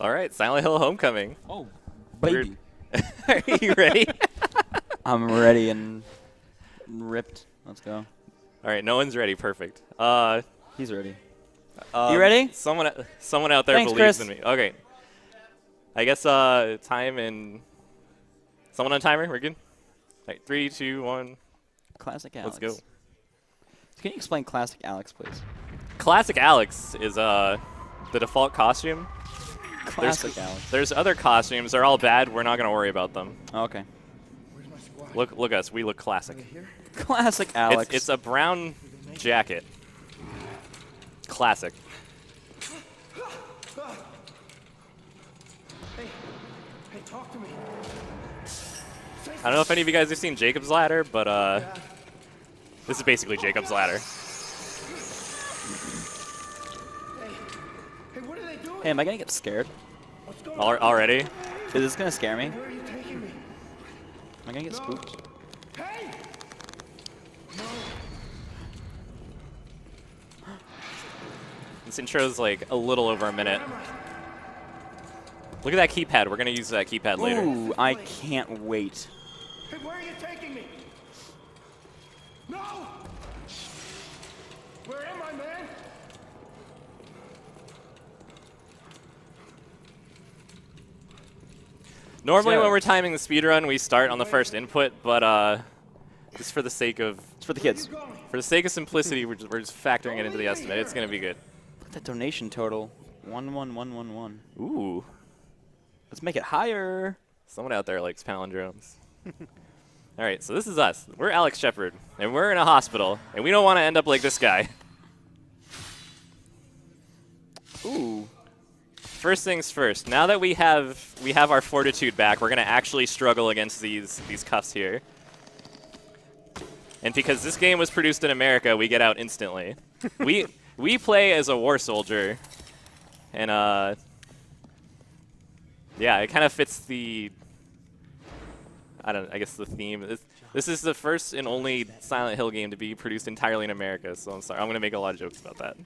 All right, Silent Hill Homecoming. Oh, baby. Are you ready? I'm ready and ripped. Let's go. All right, no one's ready. Perfect. He's ready. You ready? Someone out there Thanks, believes Chris. in me. Okay. I guess time and someone on timer. We're good. All right, 3, 2, 1. Classic Alex. Let's go. Can you explain Classic Alex, please? Classic Alex is the default costume. Classic Alex. There's other costumes. They're all bad. We're not gonna worry about them. Oh, okay. Look us. We look classic. Classic Alex. It's a brown jacket. Classic. Hey, talk to me. I don't know if any of you guys have seen Jacob's Ladder, but this is basically Jacob's Ladder. Hey, what are they doing? Hey, am I gonna get scared? What's going on? Already? Is this gonna scare me? Where are you taking me? Am I gonna get spooked? Hey! No. This intro's like a little over a minute. Look at that keypad. We're gonna use that keypad later. Ooh, I can't wait. Hey, where are you taking me? No! Where am I, man? Normally So- when we're timing the speedrun, we start on the first input, but just for the sake of It's for the kids. of simplicity, we're just factoring it into the estimate. It's gonna be good. Look at that donation total. 11111. Ooh, Let's make it higher. someone out there likes palindromes. All right, so this is us. We're Alex Shepard, and we're in a hospital, and we don't want to end up like this guy. Ooh. First things first. Now that we have our fortitude back, we're gonna actually struggle against these cuffs here. And because this game was produced in America, we get out instantly. we play as a war soldier, and yeah, it kind of fits the I guess the theme. This is the first and only Silent Hill game to be produced entirely in America, so I'm sorry. I'm gonna make a lot of jokes about that.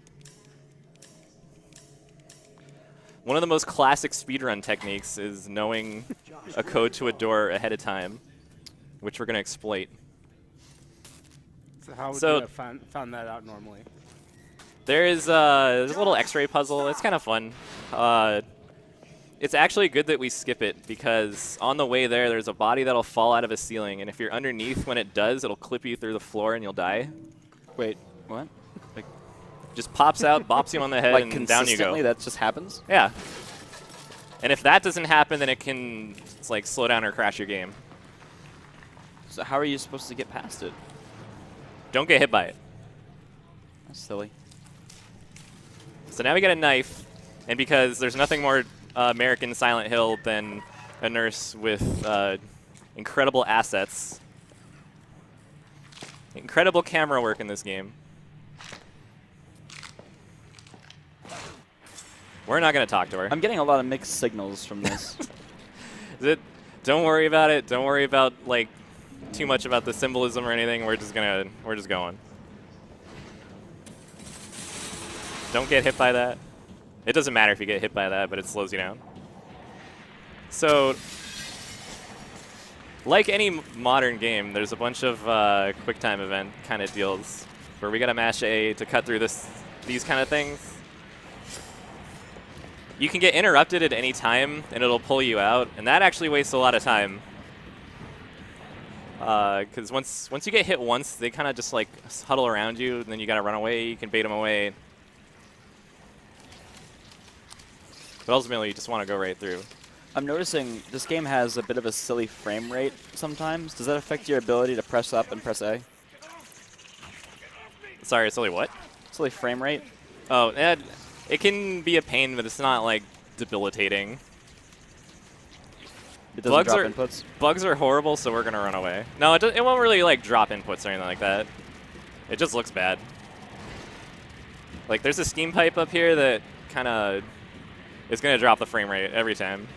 One of the most classic speedrun techniques is knowing a code to a door ahead of time, which we're going to exploit. So how would So- you have found that out normally? There's a little X-ray puzzle. It's kind of fun. It's actually good that we skip it because on the way there's a body that'll fall out of a ceiling, and if you're underneath when it does, it'll clip you through the floor and you'll die. Wait, what? Just pops out, bops you on the head, Like and down you consistently, go. that just happens? Yeah. And if that doesn't happen, then it can like slow down or crash your game. So how are you supposed to get past it? Don't get hit by it. That's silly. So now we get a knife, and because there's nothing more American Silent Hill than a nurse with incredible assets, incredible camera work in this game. We're not going to talk to her. I'm getting a lot of mixed signals from this. Don't worry about it. Don't worry about like too much about the symbolism or anything. We're just going. Don't get hit by that. It doesn't matter if you get hit by that, but it slows you down. So, like any modern game, there's a bunch of quick time event kind of deals where we gotta mash A to cut through these kind of things. You can get interrupted at any time, and it'll pull you out, and that actually wastes a lot of time. Because once you get hit once, they kind of just like huddle around you, and then you gotta run away. You can bait them away. But ultimately, you just want to go right through. I'm noticing this game has a bit of a silly frame rate sometimes. Does that affect your ability to press up and press A? Sorry, it's only what? Silly frame rate? Oh, it can be a pain, but it's not like debilitating. It doesn't drop inputs? Bugs are horrible, so we're gonna run away. No, it won't really like drop inputs or anything like that. It just looks bad. Like there's a steam pipe up here that kind of is gonna drop the frame rate every time.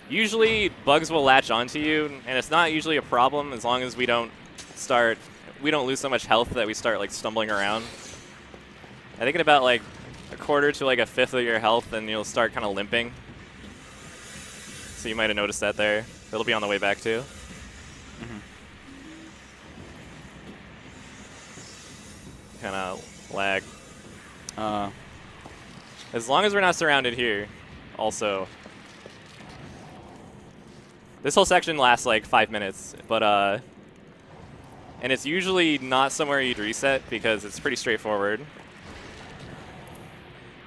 Usually bugs will latch onto you, and it's not usually a problem as long as we don't lose so much health that we start like stumbling around. I think in about like a quarter to like a fifth of your health, and you'll start kind of limping. So you might have noticed that there. It'll be on the way back too. Kind of lag. As long as we're not surrounded here, also. This whole section lasts like 5 minutes, but and it's usually not somewhere you'd reset because it's pretty straightforward.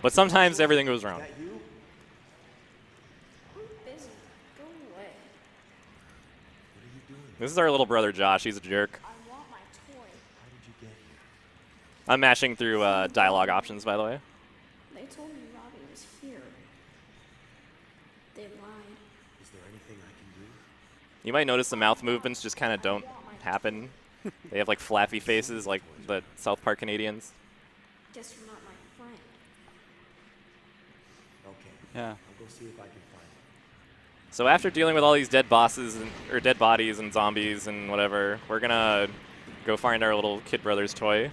But sometimes everything goes wrong. This is our little brother Josh. He's a jerk. I want my toy. How did you get here? I'm mashing through dialogue options, by the way. They told me Robbie was here. They lied. Is there anything I can do? You might notice the mouth movements just kind of don't happen. They have like flappy faces like the South Park Canadians. Guess you're not my friend. Okay. Yeah. I'll go see if I can find him. So after dealing with all these dead bosses or dead bodies and zombies and whatever, we're gonna go find our little kid brother's toy,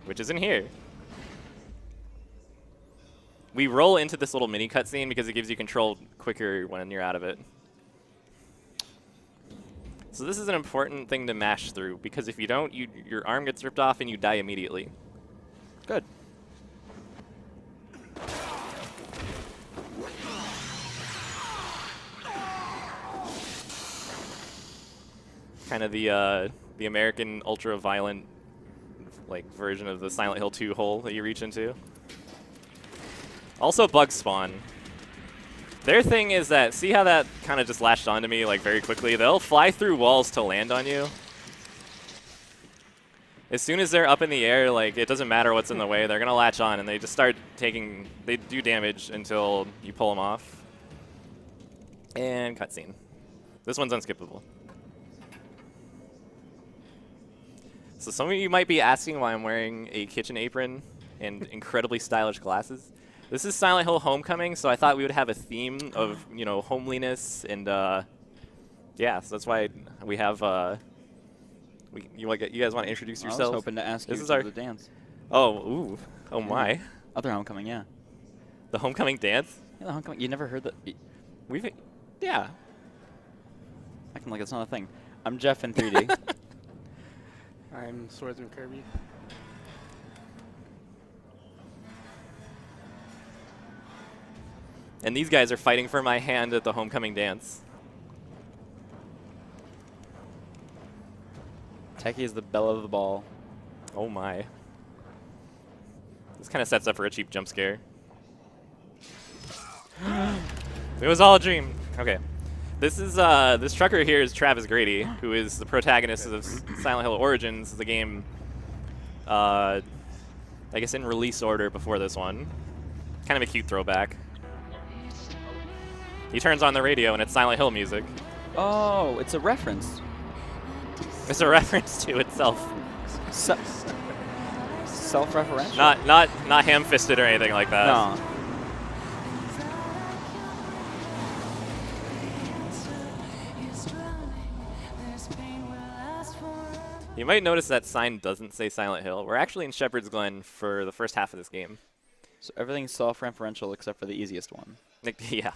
which is in here. We roll into this little mini cutscene because it gives you control quicker when you're out of it. So this is an important thing to mash through because if you don't, your arm gets ripped off and you die immediately. Good. Kind of the American ultra-violent like version of the Silent Hill 2 hole that you reach into. Also bugs spawn. Their thing is that, see how that kind of just latched onto me like very quickly? They'll fly through walls to land on you. As soon as they're up in the air, like it doesn't matter what's in the way, they're gonna latch on and they just start taking, they do damage until you pull them off. And cutscene. This one's unskippable. So some of you might be asking why I'm wearing a kitchen apron and incredibly stylish glasses. This is Silent Hill Homecoming, so I thought we would have a theme of, you know, homeliness and yeah, so that's why we have you guys want to introduce yourselves? I was hoping to ask you This is to our the dance. Oh, ooh. Oh my. Other homecoming, yeah. The homecoming dance? Yeah, the homecoming. You never heard that? We've yeah. Acting like it's not a thing. I'm Jeff in 3D. I'm Swordsman Kirby. And these guys are fighting for my hand at the homecoming dance. Tekkie is the belle of the ball. Oh my. This kind of sets up for a cheap jump scare. It was all a dream. Okay. This is this trucker here is Travis Grady, who is the protagonist of Silent Hill Origins, the game I guess in release order before this one. Kind of a cute throwback. He turns on the radio and it's Silent Hill music. Oh, it's a reference. It's a reference to itself. Self-referential. Not ham-fisted or anything like that. No. You might notice that sign doesn't say Silent Hill. We're actually in Shepherd's Glen for the first half of this game. So everything's self-referential except for the easiest one. Yeah.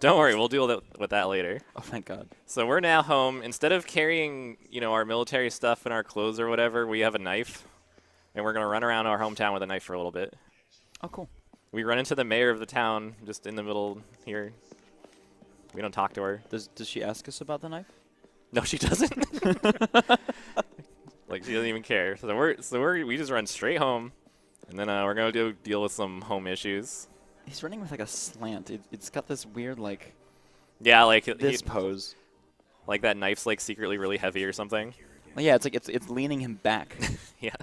Don't worry, we'll deal with that later. Oh, thank God. So we're now home. Instead of carrying, you know, our military stuff and our clothes or whatever, we have a knife. And we're going to run around our hometown with a knife for a little bit. Oh, cool. We run into the mayor of the town just in the middle here. We don't talk to her. Does she ask us about the knife? No, she doesn't. Like, she doesn't even care. So we just run straight home. And then we're going to deal with some home issues. He's running with like a slant. It's got this weird like. Yeah, like this pose. Like that knife's like secretly really heavy or something. Well, yeah, it's like it's leaning him back. Yeah.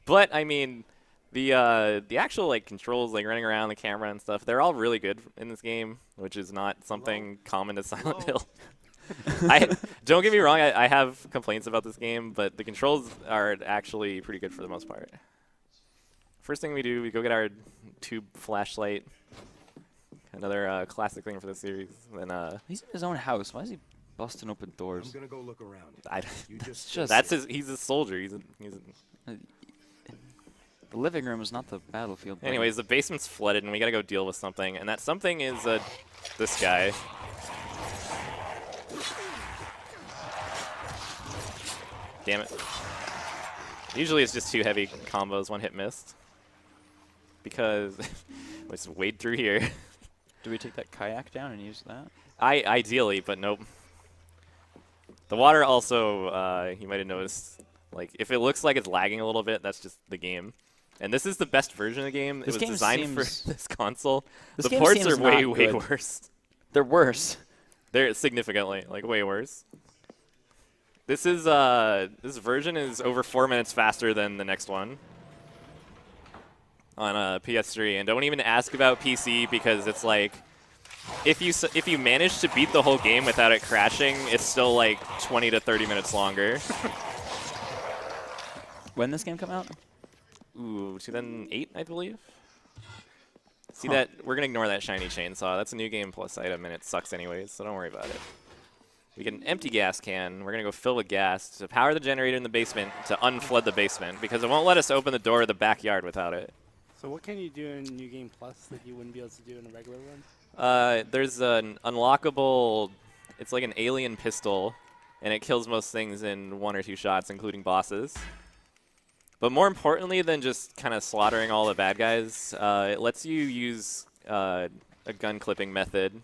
But I mean, the actual like controls, like running around the camera and stuff, they're all really good in this game, which is not something common to Silent Hill. Don't get me wrong, I have complaints about this game, but the controls are actually pretty good for the most part. First thing we do, we go get our tube flashlight. Another classic thing for the series. Then he's in his own house. Why is he busting open doors? I'm gonna go look around. You just he's a soldier. The living room is not the battlefield. buddy. Anyways, the basement's flooded, and we gotta go deal with something. And that something is this guy. Damn it. Usually it's just 2 heavy combos, 1 hit missed. Because let's wade through here. Do we take that kayak down and use that? Ideally, but nope. The water also, you might have noticed, like, if it looks like it's lagging a little bit, that's just the game. And this is the best version of the game. This it was game designed for seems- this console. This The game ports seems are way, not way good. worse. They're worse. They're significantly, like, way worse. This version is over 4 minutes faster than the next one on PS3. And don't even ask about PC because it's like, if you manage to beat the whole game without it crashing, it's still like 20 to 30 minutes longer. When this game come out? Ooh, 2008, I believe. See Huh. that? We're gonna ignore that shiny chainsaw. That's a new game plus item, and it sucks anyways, so don't worry about it. We get an empty gas can. We're gonna go fill with gas to power the generator in the basement to unflood the basement because it won't let us open the door of the backyard without it. So what can you do in New Game Plus that you wouldn't be able to do in a regular one? There's an unlockable. It's like an alien pistol, and it kills most things in 1 or 2 shots, including bosses. But more importantly than just kind of slaughtering all the bad guys, it lets you use a gun clipping method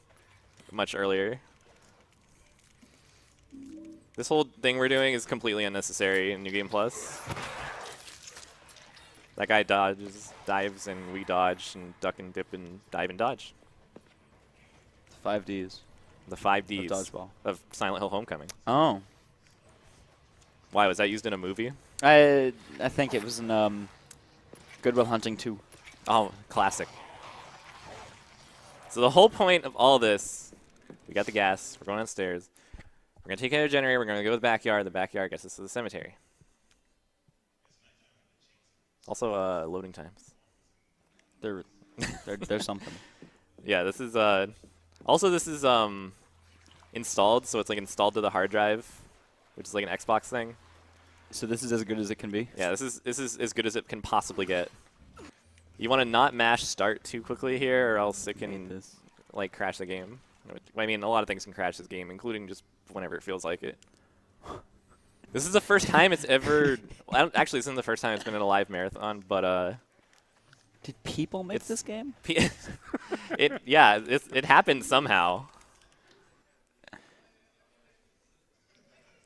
much earlier. This whole thing we're doing is completely unnecessary in New Game Plus. That guy dives, and we dodge, and duck and dip and dive and dodge. 5 Ds. The 5 Ds dodgeball. of Silent Hill Homecoming. Oh. Why, was that used in a movie? I think it was in Good Will Hunting 2. Oh, classic. So the whole point of all this, we got the gas, we're going downstairs, we're going to take care of the generator, we're going to go to the backyard gets us to the cemetery. Also, loading times. They're something. Yeah, this is, also this is installed, so it's like installed to the hard drive, which is like an Xbox thing. So this is as good as it can be? Yeah, this is as good as it can possibly get. You want to not mash start too quickly here, or else it can like crash the game. I mean, a lot of things can crash this game, including just whenever it feels like it. This is the first time it's ever. Actually, this isn't the first time it's been in a live marathon, but Did people make this game? it happened somehow.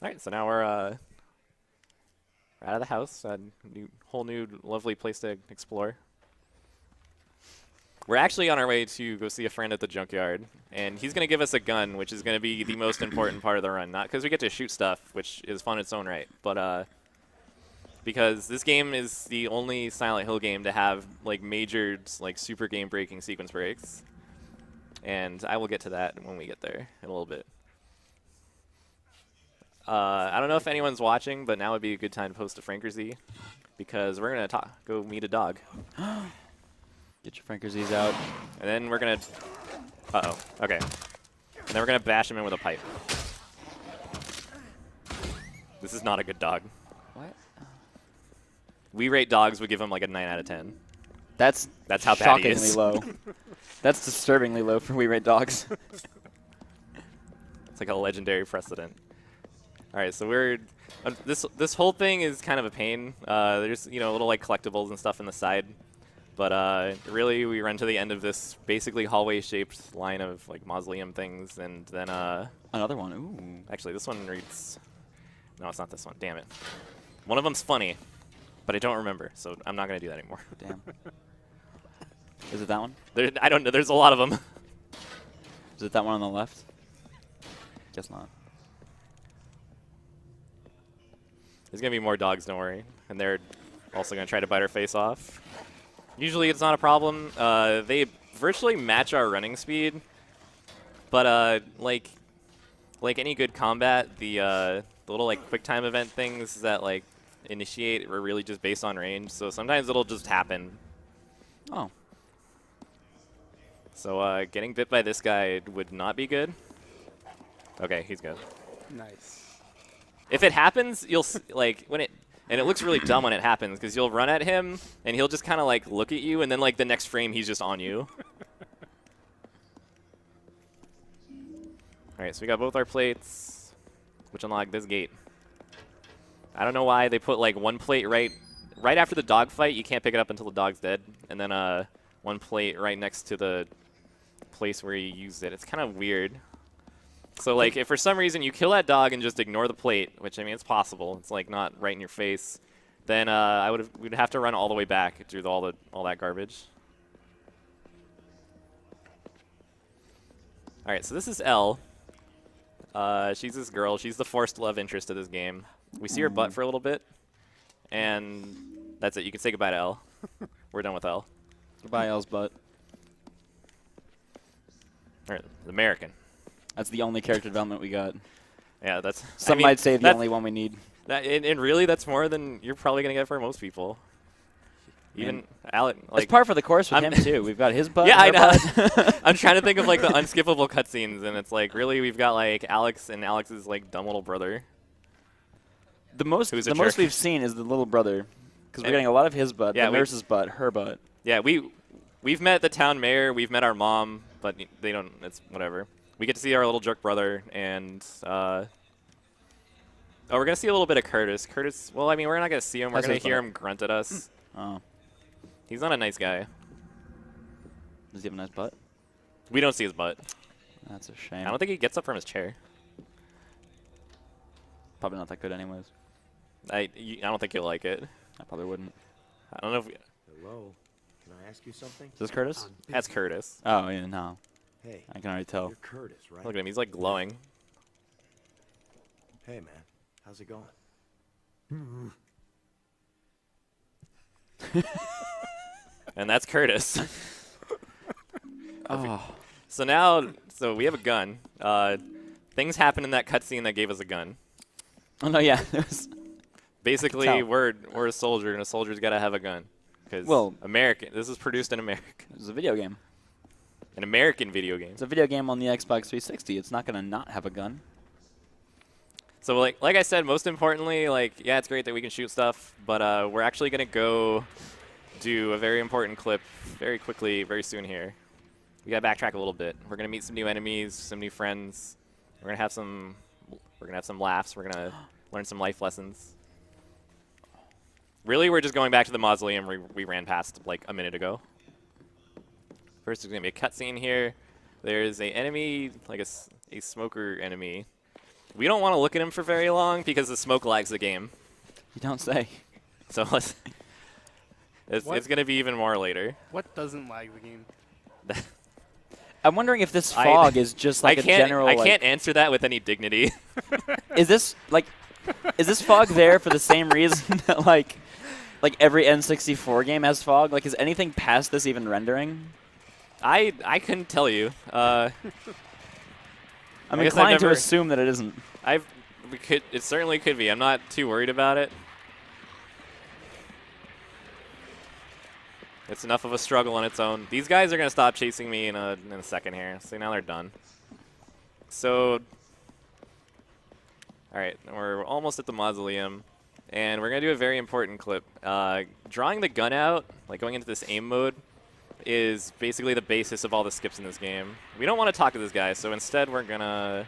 All right, so now we're out of the house. Whole new lovely place to explore. We're actually on our way to go see a friend at the Junkyard, and he's going to give us a gun, which is going to be the most important part of the run. Not because we get to shoot stuff, which is fun in its own right, but because this game is the only Silent Hill game to have like major, like super game-breaking sequence breaks, and I will get to that when we get there in a little bit. I don't know if anyone's watching, but now would be a good time to post a Frankerzy, because we're going to go meet a dog. Get your Frankerzys out. And then we're going to... Uh-oh. Okay. And then we're going to bash him in with a pipe. This is not a good dog. What? We rate dogs, we give him like a 9 out of 10. That's how bad he shockingly is. low. That's disturbingly low for We Rate Dogs. It's like a legendary precedent. All right, so we're... this whole thing is kind of a pain. There's, little like collectibles and stuff on the side. But really, we run to the end of this basically hallway-shaped line of like mausoleum things, and then Another one. Ooh. actually, this one reads. No, it's not this one. Damn it. One of them's funny, but I don't remember, so I'm not gonna do that anymore. Damn. Is it that one? I don't know. There's a lot of them. Is it that one on the left? Guess not. There's gonna be more dogs. Don't worry, and they're also gonna try to bite our face off. Usually it's not a problem. They virtually match our running speed, but like any good combat, the little like quick time event things that like initiate are really just based on range. So sometimes it'll just happen. Oh. So getting bit by this guy would not be good. Okay, he's good. Nice. If it happens, you'll like when it And it looks really dumb when it happens because you'll run at him and he'll just kind of like look at you and then like the next frame he's just on you. All right, so we got both our plates, which unlock this gate. I don't know why they put like one plate right after the dog fight. You can't pick it up until the dog's dead, and then one plate right next to the place where you used it. It's kind of weird. So like if for some reason you kill that dog and just ignore the plate, which I mean it's possible, it's like not right in your face, then we'd have to run all the way back through all that garbage. All right, so this is Elle. She's this girl. She's the forced love interest of this game. We see her butt for a little bit, and that's it. You can say goodbye to Elle. We're done with Elle. Goodbye, Elle's butt. All right, American. That's the only character development we got. Yeah, that's. Some might say the only one we need. And really, that's more than you're probably gonna get for most people. Even Alec. Like, it's par for the course with him too. We've got his butt. Yeah, I her know. butt. I'm trying to think of like the unskippable cutscenes, and it's like really we've got like Alex and Alex's like dumb little brother. The most we've seen is the little brother, because we're getting a lot of his butt, the nurse's butt, her butt. Yeah, we've met the town mayor, we've met our mom, but they don't. It's whatever. We get to see our little jerk brother, and we're gonna see a little bit of Curtis. Curtis. Well, I mean, we're not gonna see him. We're gonna hear him grunt at us. Oh. He's not a nice guy. Does he have a nice butt? We don't see his butt. That's a shame. I don't think he gets up from his chair. Probably not that good anyways. I don't think you'll like it. I probably wouldn't. I don't know if... Hello. Can I ask you something? Is this Curtis? That's Curtis. Oh, yeah, no. Hey. I can already tell. You're Curtis, right? Look at him. He's like glowing. Hey, man. How's it going? And that's Curtis. Oh. So we have a gun. Things happen in that cutscene that gave us a gun. Oh, no, yeah. Basically, we're a soldier, and a soldier's got to have a gun. Because American. This is produced in America. This is a video game. An American video game. It's a video game on the Xbox 360. It's not going to not have a gun. So like I said, most importantly, yeah, it's great that we can shoot stuff, but we're actually going to go do a very important clip very quickly, very soon here. We got to backtrack a little bit. We're going to meet some new enemies, some new friends. We're going to have some laughs. We're going to learn some life lessons. Really, we're just going back to the Mausoleum we ran past like a minute ago. First, there's going to be a cutscene here. There's an enemy, like a smoker enemy. We don't want to look at him for very long because the smoke lags the game. You don't say. So it's going to be even more later. What doesn't lag the game? I'm wondering if this fog is just like a general... I can't answer that with any dignity. Is this fog there for the same reason that like every N64 game has fog? Like, is anything past this even rendering? I couldn't tell you. I'm inclined to assume that it isn't. It certainly could be. I'm not too worried about it. It's enough of a struggle on its own. These guys are going to stop chasing me in a second here. So now they're done. So, all right, we're almost at the Mausoleum, and we're going to do a very important clip. Drawing the gun out, like going into this aim mode, is basically the basis of all the skips in this game. We don't want to talk to this guy, so instead we're going to...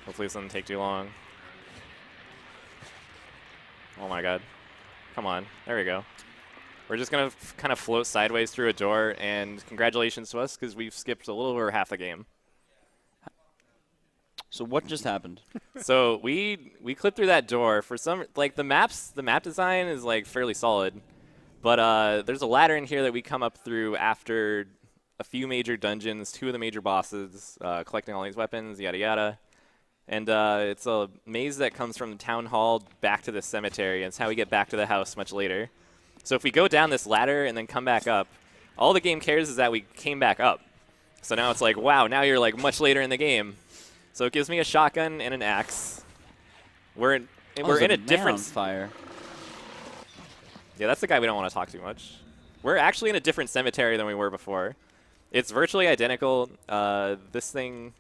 Hopefully this doesn't take too long. Oh my god. Come on. There we go. We're just going to kind of float sideways through a door, and congratulations to us, because we've skipped a little over half the game. So what just happened? So we clipped through that door. For some, like the map design is like fairly solid, but there's a ladder in here that we come up through after a few major dungeons, 2 of the major bosses, collecting all these weapons, yada yada. And it's a maze that comes from the town hall back to the cemetery, and it's how we get back to the house much later. So if we go down this ladder and then come back up, all the game cares is that we came back up. So now it's like, wow, now you're like much later in the game. So it gives me a shotgun and an axe. We're in a different fire. Yeah, that's the guy we don't want to talk too much. We're actually in a different cemetery than we were before. It's virtually identical. This thing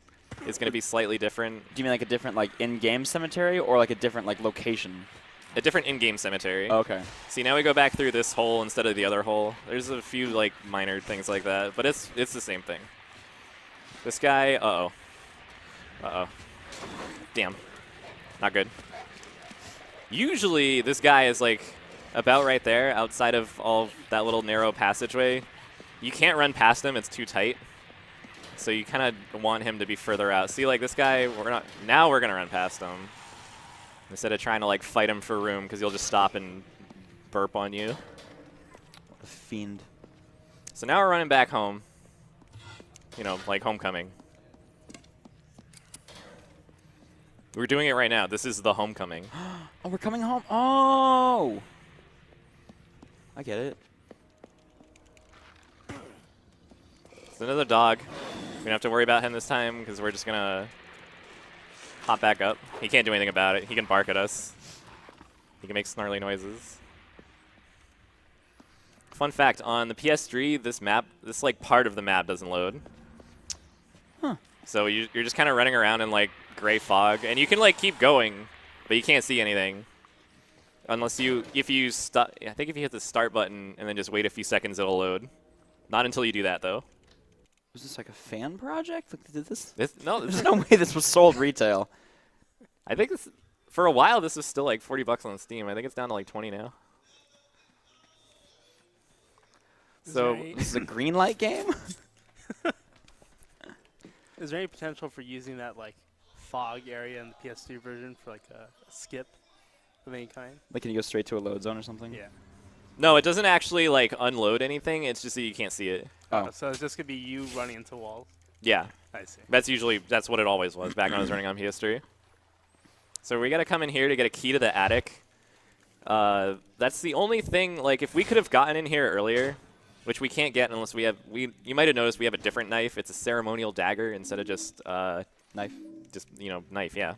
is going to be slightly different. Do you mean like a different like in-game cemetery or like a different like location? a different in-game cemetery. Okay. See, now we go back through this hole instead of the other hole. There's a few like minor things like that, but it's the same thing. This guy, uh-oh. Damn. Not good. Usually this guy is like about right there outside of all of that little narrow passageway. You can't run past him, it's too tight. So you kind of want him to be further out. See, like this guy, now we're going to run past him. Instead of trying to like fight him for room, because he'll just stop and burp on you. A fiend. So now we're running back home. You know, like homecoming. We're doing it right now. This is the homecoming. Oh, we're coming home. Oh! I get it. It's another dog. We don't have to worry about him this time because we're just going to hop back up. He can't do anything about it. He can bark at us. He can make snarly noises. Fun fact, on the PS3, this like part of the map doesn't load. Huh. So you're just kind of running around in like gray fog, and you can like keep going, but you can't see anything. Unless if you I think if you hit the start button and then just wait a few seconds, it'll load. Not until you do that though. Was this like a fan project? Like, did this? No, There's no way this was sold retail. I think for a while this was still like $40 on Steam. I think it's down to like 20 now. So This is a green light game? Is there any potential for using that like fog area in the PS2 version for like a skip of any kind? Like, can you go straight to a load zone or something? Yeah. no, it doesn't actually like unload anything. It's just that you can't see it. Oh. So it's just gonna be you running into walls. Yeah, I see. that's what it always was back when I was running on PS3. So we got to come in here to get a key to the attic. That's the only thing. Like, if we could have gotten in here earlier, which we can't get unless you might have noticed we have a different knife. It's a ceremonial dagger instead of just Knife. just knife. Yeah.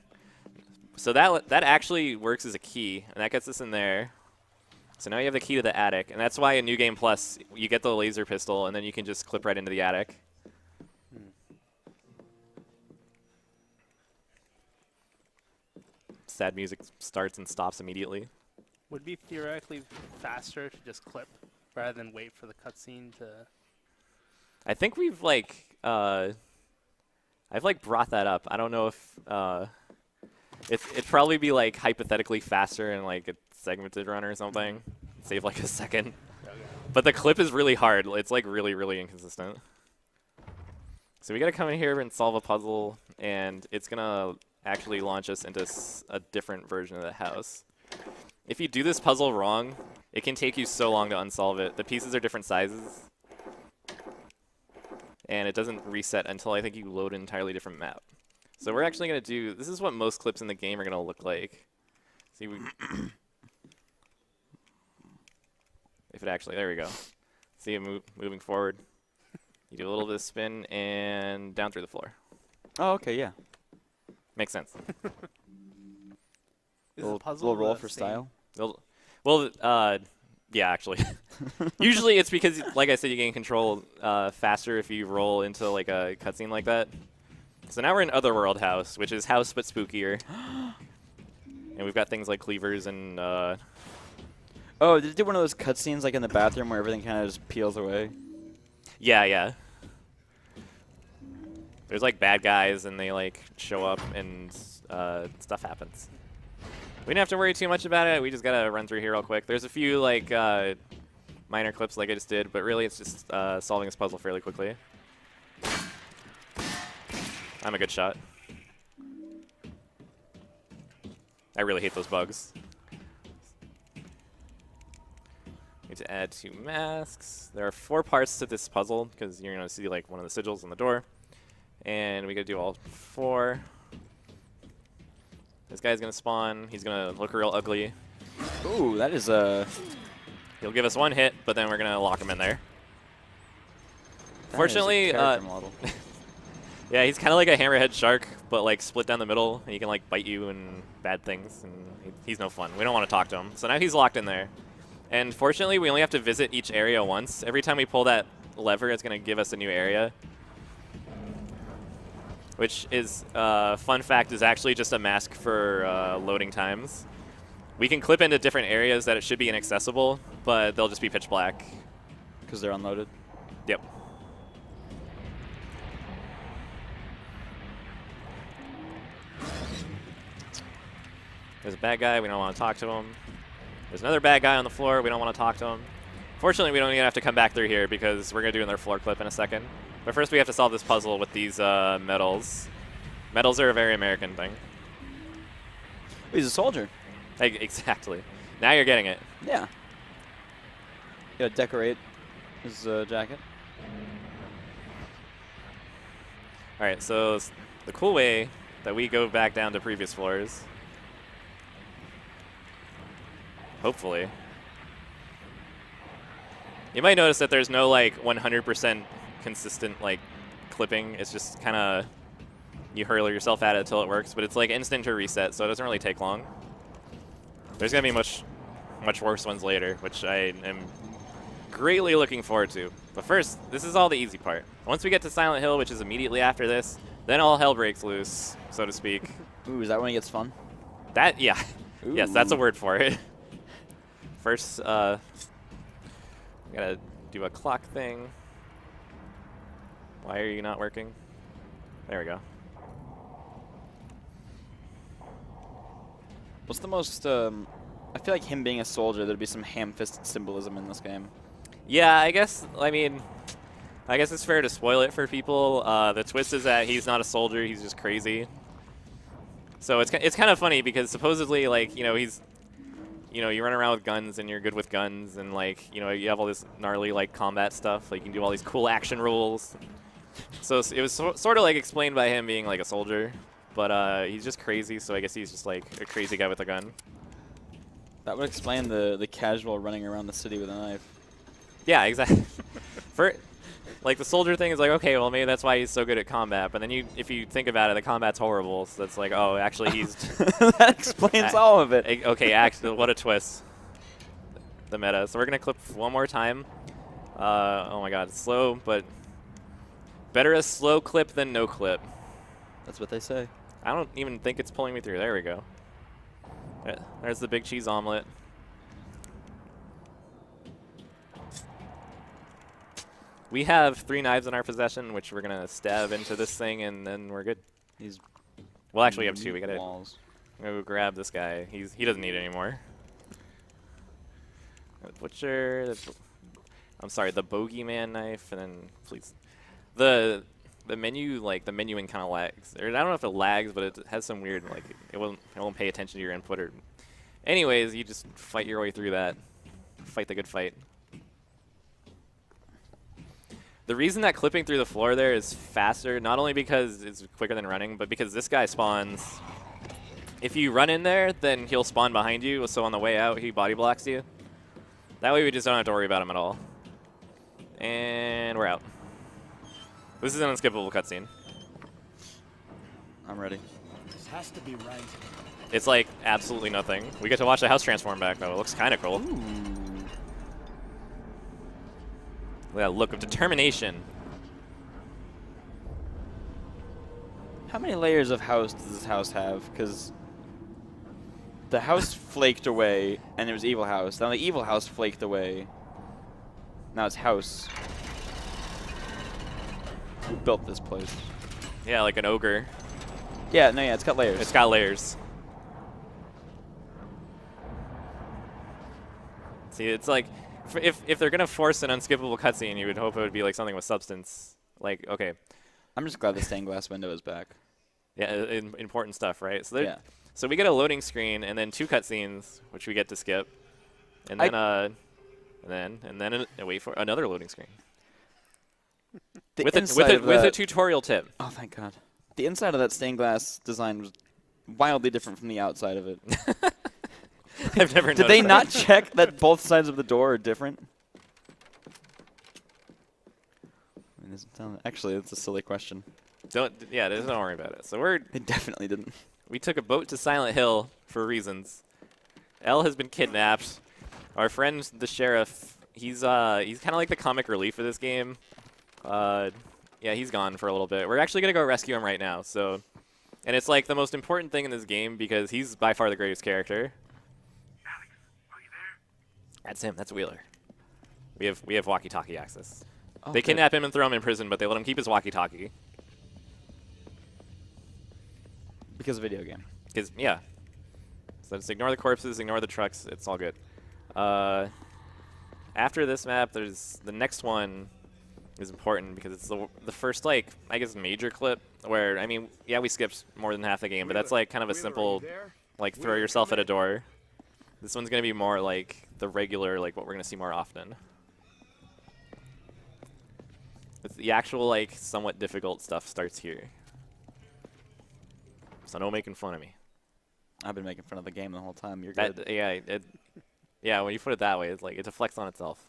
So that actually works as a key, and that gets us in there. So now you have the key to the attic, and that's why in New Game Plus you get the laser pistol, and then you can just clip right into the attic. Sad music starts and stops immediately. Would it be theoretically faster to just clip rather than wait for the cutscene to? I think we've like I've like brought that up. I don't know if it'd probably be like hypothetically faster in like a segmented run or something. Save like a second. Okay. But the clip is really hard. It's like really, really inconsistent. So we gotta come in here and solve a puzzle, and it's gonna actually launch us into a different version of the house. If you do this puzzle wrong, it can take you so long to unsolve it. The pieces are different sizes, and it doesn't reset until I think you load an entirely different map. So we're actually gonna do, this is what most clips in the game are gonna look like. See, if it actually, there we go. See it moving forward. You do a little bit of spin and down through the floor. Oh, okay, yeah. Makes sense. Is the puzzle little roll the for same? style. Well, yeah, actually. Usually it's because, like I said, you gain control faster if you roll into like a cutscene like that. So now we're in Otherworld house, which is house but spookier. And we've got things like cleavers and... Oh, did it do one of those cutscenes like in the bathroom where everything kind of just peels away? Yeah, yeah. There's like bad guys and they like show up and stuff happens. We didn't have to worry too much about it. We just gotta run through here real quick. There's a few like minor clips like I just did, but really it's just solving this puzzle fairly quickly. I'm a good shot. I really hate those bugs. Need to add 2 masks. There are 4 parts to this puzzle because you're gonna see like one of the sigils on the door, and we gotta do all 4. This guy's gonna spawn. He's gonna look real ugly. Ooh, that is He'll give us 1 hit, but then we're gonna lock him in there. that Fortunately, is a character model. yeah, he's kind of like a hammerhead shark, but like split down the middle, and he can like bite you and bad things, and he's no fun. We don't want to talk to him. So now he's locked in there. And fortunately, we only have to visit each area once. Every time we pull that lever, it's going to give us a new area. Which is, fun fact, is actually just a mask for loading times. We can clip into different areas that it should be inaccessible, but they'll just be pitch black. Because they're unloaded. Yep. There's a bad guy, we don't want to talk to him. There's another bad guy on the floor, we don't want to talk to him. Fortunately, we don't even have to come back through here because we're going to do another floor clip in a second. But first we have to solve this puzzle with these medals. Medals are a very American thing. He's a soldier. Exactly. Now you're getting it. Yeah. You gotta decorate his jacket. All right, so the cool way that we go back down to previous floors, hopefully. You might notice that there's no like 100% consistent like clipping. It's just kind of you hurl yourself at it until it works, but it's like instant to reset, so it doesn't really take long. There's gonna be much worse ones later, which I am greatly looking forward to. But first, this is all the easy part. Once we get to Silent Hill, which is immediately after this, then all hell breaks loose, so to speak. Ooh, is that when it gets fun? That, yeah. Ooh. Yes, that's a word for it. First, we gotta do a clock thing. Why are you not working? There we go. What's the most, I feel like him being a soldier, there'd be some ham-fisted symbolism in this game. Yeah, I guess it's fair to spoil it for people. The twist is that he's not a soldier, he's just crazy. So it's kind of funny because supposedly, like, you know, you run around with guns and you're good with guns and, like, you know, you have all this gnarly, like, combat stuff. Like, you can do all these cool action rules. So it was sort of, like, explained by him being, like, a soldier. But he's just crazy, so I guess he's just, like, a crazy guy with a gun. That would explain the casual running around the city with a knife. Yeah, exactly. Like, the soldier thing is like, okay, well, maybe that's why he's so good at combat. But then if you think about it, the combat's horrible. So that's like, oh, actually, he's... That explains all of it. Okay, actually, what a twist. The meta. So we're going to clip one more time. Oh, my God. It's slow, but better a slow clip than no clip. That's what they say. I don't even think it's pulling me through. There we go. There's the big cheese omelet. We have 3 knives in our possession, which we're going to stab into this thing, and then we're good. Well, actually, we have 2. We got to go grab this guy. He doesn't need it anymore. Butcher. I'm sorry, the bogeyman knife, and then please. The menu, like, the menuing kind of lags. Or I don't know if it lags, but it has some weird, like, it won't pay attention to your input. Or anyways, you just fight your way through that. Fight the good fight. The reason that clipping through the floor there is faster, not only because it's quicker than running, but because this guy spawns. If you run in there, then he'll spawn behind you, so on the way out, he body blocks you. That way we just don't have to worry about him at all. And we're out. This is an unskippable cutscene. I'm ready. This has to be right. It's like absolutely nothing. We get to watch the house transform back, though. It looks kind of cool. Ooh. Look at that look of determination. How many layers of house does this house have? Because the house flaked away, and it was evil house. Now the evil house flaked away. Now it's house. Who built this place? Yeah, like an ogre. Yeah, no, yeah, it's got layers. It's got layers. See, it's like, if they're going to force an unskippable cutscene, you would hope it would be like something with substance. Like, okay. I'm just glad the stained glass window is back. Yeah, important stuff, right? So Yeah. So we get a loading screen and then 2 cutscenes, which we get to skip, and then wait for another loading screen with a tutorial tip. Oh, thank God. The inside of that stained glass design was wildly different from the outside of it. I've never. Did they noticed not that. check that both sides of the door are different? Actually, it's a silly question. Don't worry about it. So They definitely didn't. we took a boat to Silent Hill for reasons. Elle has been kidnapped. Our friend, the sheriff, he's kind of like the comic relief of this game. Yeah, he's gone for a little bit. We're actually gonna go rescue him right now. So, and it's like the most important thing in this game because he's by far the greatest character. That's him. That's Wheeler. We have walkie-talkie access. Oh, They good. kidnap him and throw him in prison, but they let him keep his walkie-talkie. Because of video game. Because, yeah. So just ignore the corpses, ignore the trucks. It's all good. After this map, there's the next one is important because it's the first, like, I guess, major clip where, I mean, yeah, we skipped more than half the game, but that's, like, kind of a simple, like, throw yourself at a door. This one's going to be more, like, the regular, like, what we're going to see more often. It's the actual, like, somewhat difficult stuff starts here. So no making fun of me. I've been making fun of the game the whole time. You're That, good. yeah, when you put it that way, it's like it deflects on itself.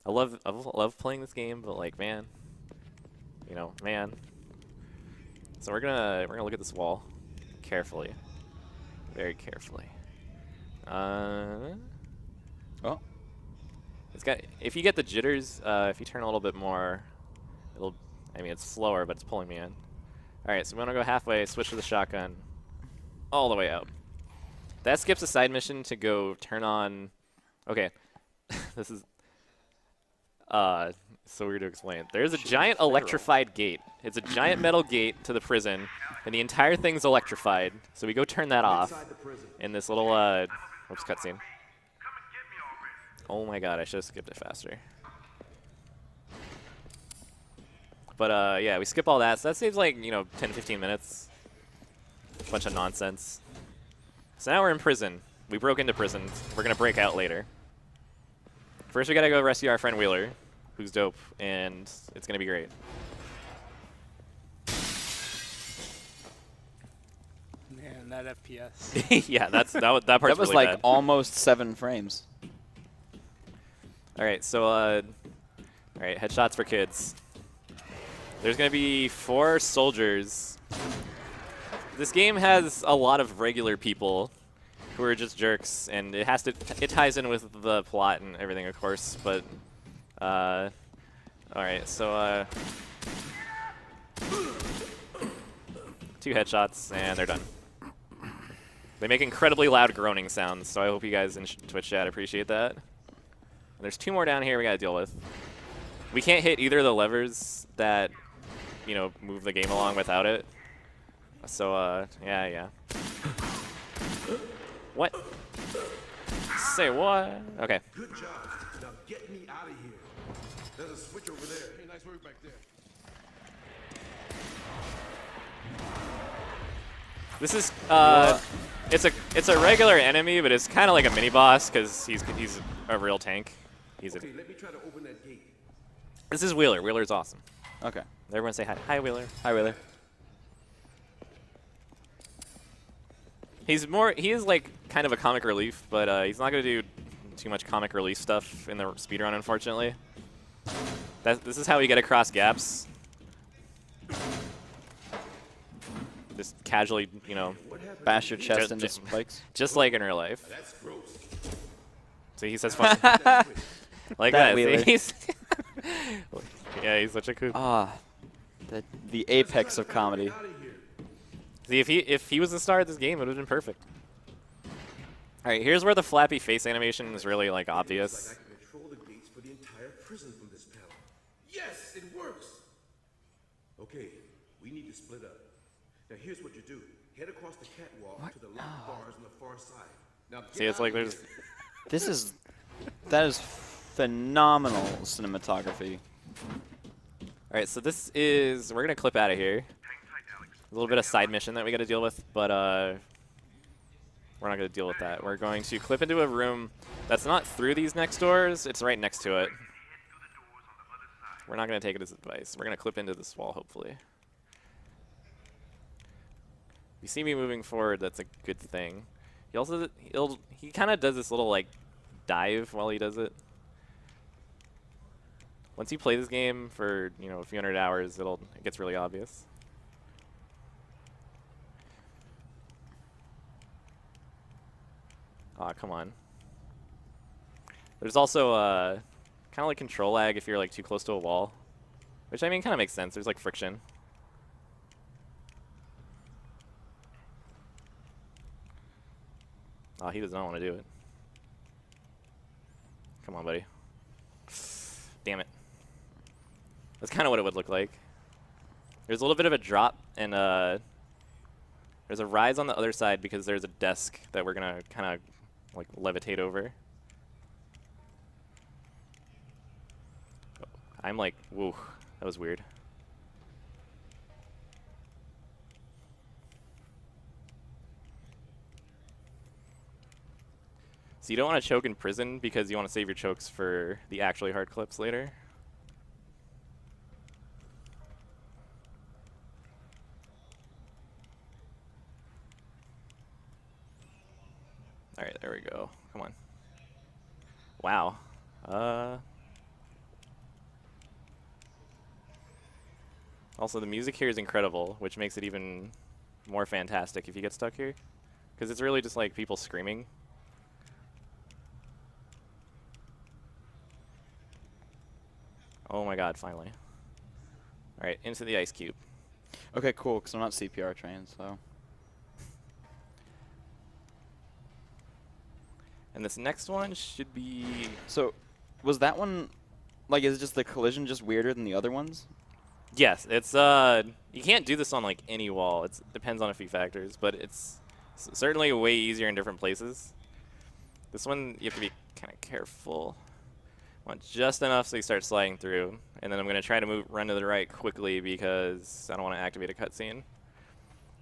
I love playing this game, but like, man, you know, man. So we're gonna look at this wall carefully, very carefully. Oh. It's got. If you get the jitters, if you turn a little bit more, it'll. I mean, it's slower, but it's pulling me in. All right, so we want to go halfway, switch to the shotgun, all the way out. That skips a side mission to go turn on. Okay, this is so weird to explain. There's a giant electrified gate. It's a giant metal gate to the prison, and the entire thing's electrified. So we go turn that off in this little oops, cutscene. Oh my god, I should have skipped it faster. But yeah, we skip all that, so that saves like, you know, 10-15 minutes. Bunch of nonsense. So now we're in prison. We broke into prison. We're gonna break out later. First, we gotta go rescue our friend Wheeler, who's dope, and it's gonna be great. Man, that FPS. Yeah, that part's That was really like bad. almost 7 frames. All right, so all right, headshots for kids. There's gonna be 4 soldiers. This game has a lot of regular people who are just jerks, and it ties in with the plot and everything, of course. But all right, so 2 headshots, and they're done. They make incredibly loud groaning sounds, so I hope you guys in Twitch chat appreciate that. And there's 2 more down here we gotta deal with. We can't hit either of the levers that, you know, move the game along without it. So, yeah. What? Say what? Okay. Good job. Now get me out of here. There's a switch over there. Hey, nice work back there. This is, it's a regular enemy, but it's kind of like a mini boss because he's a real tank. Okay, let me try to open that gate. This is Wheeler. Wheeler's awesome. Okay. Everyone say hi. Hi, Wheeler. Hi, Wheeler. He is like kind of a comic relief, but he's not going to do too much comic relief stuff in the speedrun, unfortunately. This is how we get across gaps. Just casually, you know, Bash your chest Just- into just- spikes. just like in real life. That's gross. So he says fun. Like That that. Wheeler. See, yeah, he's such a kook. Ah, the apex of comedy. Out of here. See, if he was the star of this game, it would have been perfect. All right, here's where the flappy face animation is really like Like obvious. I can control the gates for the entire prison from this panel. Yes, it works. Okay, we need to split up. Now here's what you do. Head across the catwalk to the locked bars on the far side. Now get See, it's out like of there's That is phenomenal cinematography. All right, so we're gonna clip out of here. A little bit of side mission that we got to deal with, but we're not gonna deal with that. We're going to clip into a room that's not through these next doors. It's right next to it. We're not gonna take it as advice. We're gonna clip into this wall, hopefully. You see me moving forward, that's a good thing. He also he kind of does this little like dive while he does it. Once you play this game for, you know, a few hundred hours, it gets really obvious. Aw, come on. There's also kind of like control lag if you're like too close to a wall, which I mean kind of makes sense. There's like friction. Oh, he does not want to do it. Come on, buddy. Damn it. That's kind of what it would look like. There's a little bit of a drop, and there's a rise on the other side because there's a desk that we're going to kind of like levitate over. I'm like, whoa, that was weird. So you don't want to choke in prison because you want to save your chokes for the actually hard clips later. All right, there we go. Come on. Wow. Also, the music here is incredible, which makes it even more fantastic if you get stuck here. Because it's really just like people screaming. Oh my god, finally. Alright, into the ice cube. Okay, cool, because I'm not CPR trained, so. And this next one should be... So, was that one, like, is it just the collision just weirder than the other ones? Yes, it's, you can't do this on, like, any wall. It depends on a few factors, but it's certainly way easier in different places. This one, you have to be kind of careful. Want just enough so you start sliding through. And then I'm going to try to run to the right quickly because I don't want to activate a cutscene.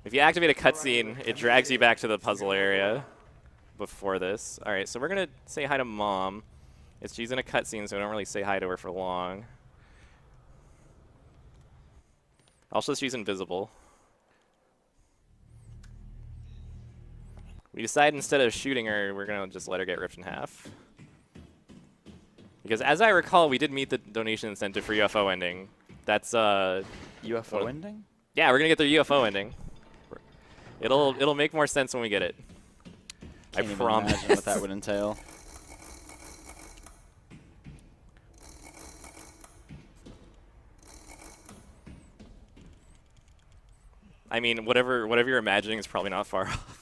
If you activate a cutscene, it drags you back to the puzzle area before this. All right, so we're going to say hi to Mom. She's in a cutscene, so we don't really say hi to her for long. Also, she's invisible. We decide instead of shooting her, we're going to just let her get ripped in half. Because as I recall, we did meet the donation incentive for UFO ending. That's UFO ending? Yeah, we're gonna get the UFO ending. It'll make more sense when we get it. Can't I even promise. imagine what that would entail. I mean, whatever you're imagining is probably not far off.